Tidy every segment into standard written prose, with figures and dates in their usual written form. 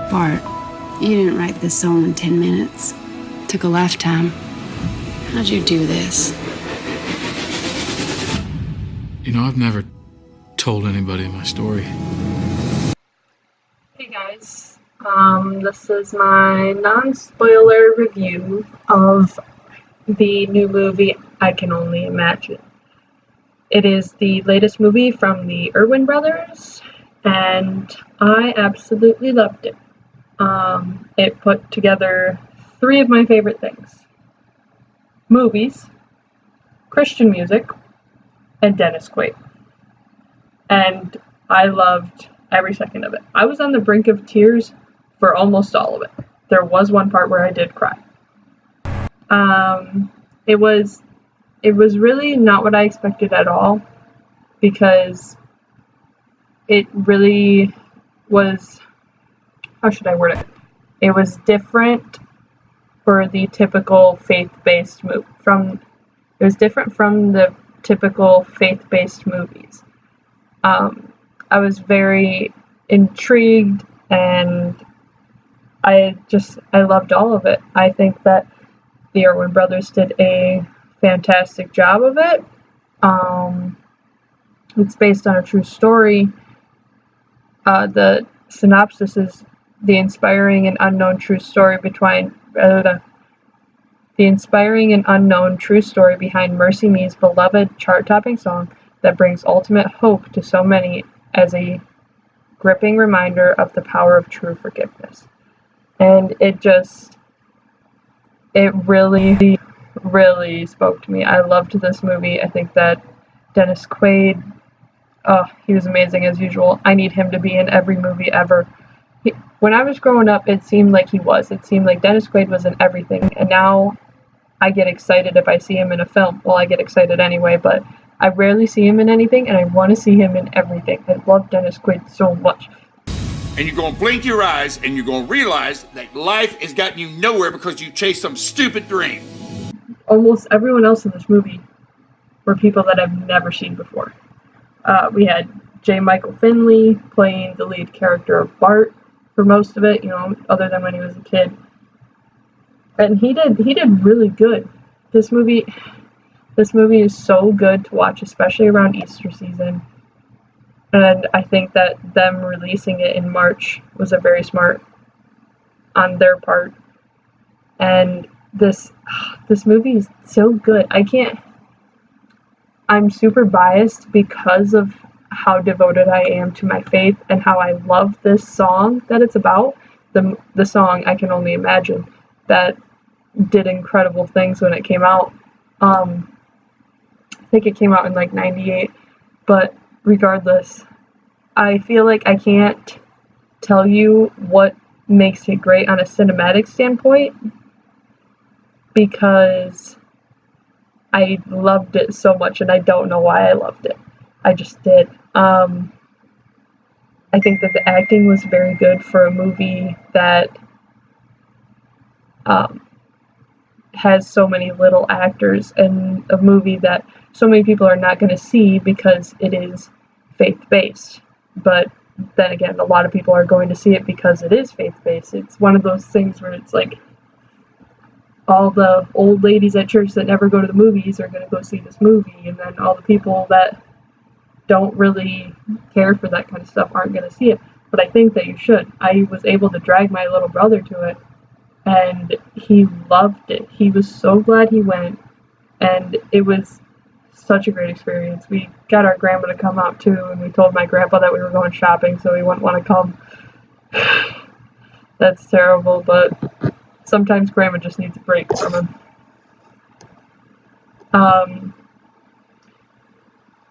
Bart, you didn't write this song in 10 minutes. It took a lifetime. How'd you do this? You know, I've never told anybody my story. Hey guys, this is my non-spoiler review of the new movie I Can Only Imagine. It is the latest movie from the Erwin brothers, and I absolutely loved it. It put together three of my favorite things: movies, Christian music, and Dennis Quaid. And I loved every second of it. I was on the brink of tears for almost all of it. There was one part where I did cry. It was really not what I expected at all, because it really was, how should I word it? It was different for the typical faith-based movie. It was different from the typical faith-based movies. I was very intrigued, and I loved all of it. I think that the Erwin brothers did a fantastic job of it. It's based on a true story. The synopsis is the inspiring and unknown true story behind Mercy Me's beloved chart-topping song that brings ultimate hope to so many as a gripping reminder of the power of true forgiveness. And it really, really spoke to me. I loved this movie. I think that Dennis Quaid, he was amazing as usual. I need him to be in every movie ever. When I was growing up, it seemed like he was. It seemed like Dennis Quaid was in everything. And now I get excited if I see him in a film. Well, I get excited anyway, but I rarely see him in anything, and I want to see him in everything. I love Dennis Quaid so much. And you're going to blink your eyes, and you're going to realize that life has gotten you nowhere because you chased some stupid dream. Almost everyone else in this movie were people that I've never seen before. We had J. Michael Finley playing the lead character of Bart for most of it, other than when he was a kid. And he did really good. This movie is so good to watch, especially around Easter season. And I think that them releasing it in March was a very smart on their part. And this movie is so good. I'm super biased because of how devoted I am to my faith and how I love this song that it's about. The song I Can Only Imagine, that did incredible things when it came out. I think it came out in like 98, but regardless, I feel like I can't tell you what makes it great on a cinematic standpoint, because I loved it so much, and I don't know why I loved it. I just did. I think that the acting was very good for a movie that has so many little actors, and a movie that so many people are not going to see because it is faith-based. But then again, a lot of people are going to see it because it is faith-based. It's one of those things where it's like all the old ladies at church that never go to the movies are going to go see this movie, and then all the people that don't really care for that kind of stuff aren't going to see it. But I think that you should. I was able to drag my little brother to it, and he loved it. He was so glad he went, and it was such a great experience. We got our grandma to come out too, and we told my grandpa that we were going shopping, so he wouldn't want to come. That's terrible, but sometimes grandma just needs a break from him.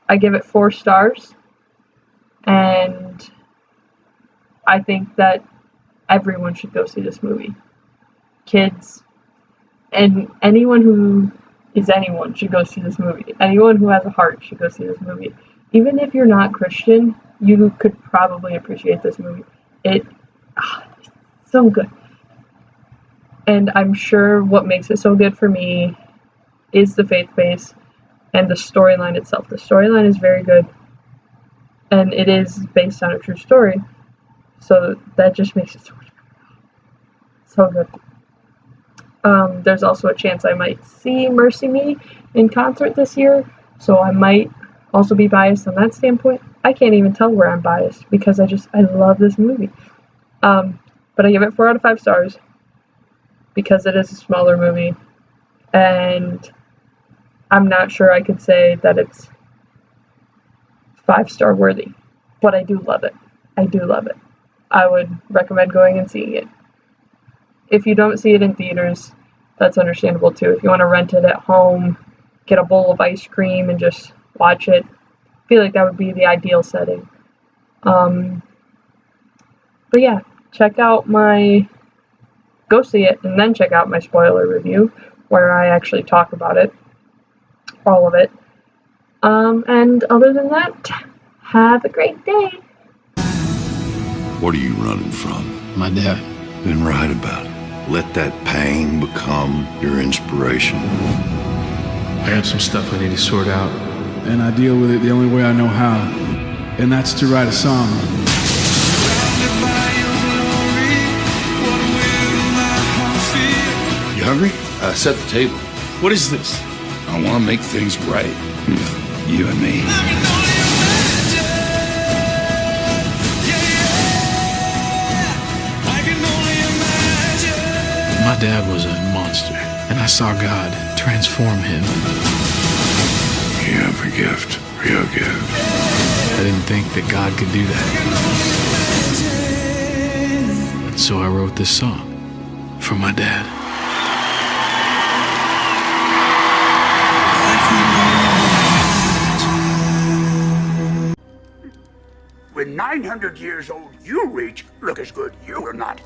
I give it 4 stars, and I think that everyone should go see this movie. Kids, and anyone who is anyone should go see this movie. Anyone who has a heart should go see this movie. Even if you're not Christian, you could probably appreciate this movie. It's so good. And I'm sure what makes it so good for me is the faith base and the storyline itself. The storyline is very good, and it is based on a true story, so that just makes it so much better. So good. There's also a chance I might see Mercy Me in concert this year, so I might also be biased on that standpoint. I can't even tell where I'm biased because I love this movie. But I give it 4 out of 5 stars because it is a smaller movie, and I'm not sure I could say that it's 5-star worthy, but I do love it. I do love it. I would recommend going and seeing it. If you don't see it in theaters, that's understandable too. If you want to rent it at home, get a bowl of ice cream and just watch it, I feel like that would be the ideal setting. But yeah, go see it and then check out my spoiler review where I actually talk about it, all of it. And other than that, have a great day. What are you running from? My dad. Then write about it. Let that pain become your inspiration. I got some stuff I need to sort out. And I deal with it the only way I know how, and that's to write a song. You hungry? Set the table. What is this? I want to make things right. You and me. My dad was a monster, and I saw God transform him. You have a gift. Real gift. I didn't think that God could do that. And so I wrote this song for my dad. When 900 years old you reach, look as good you will not.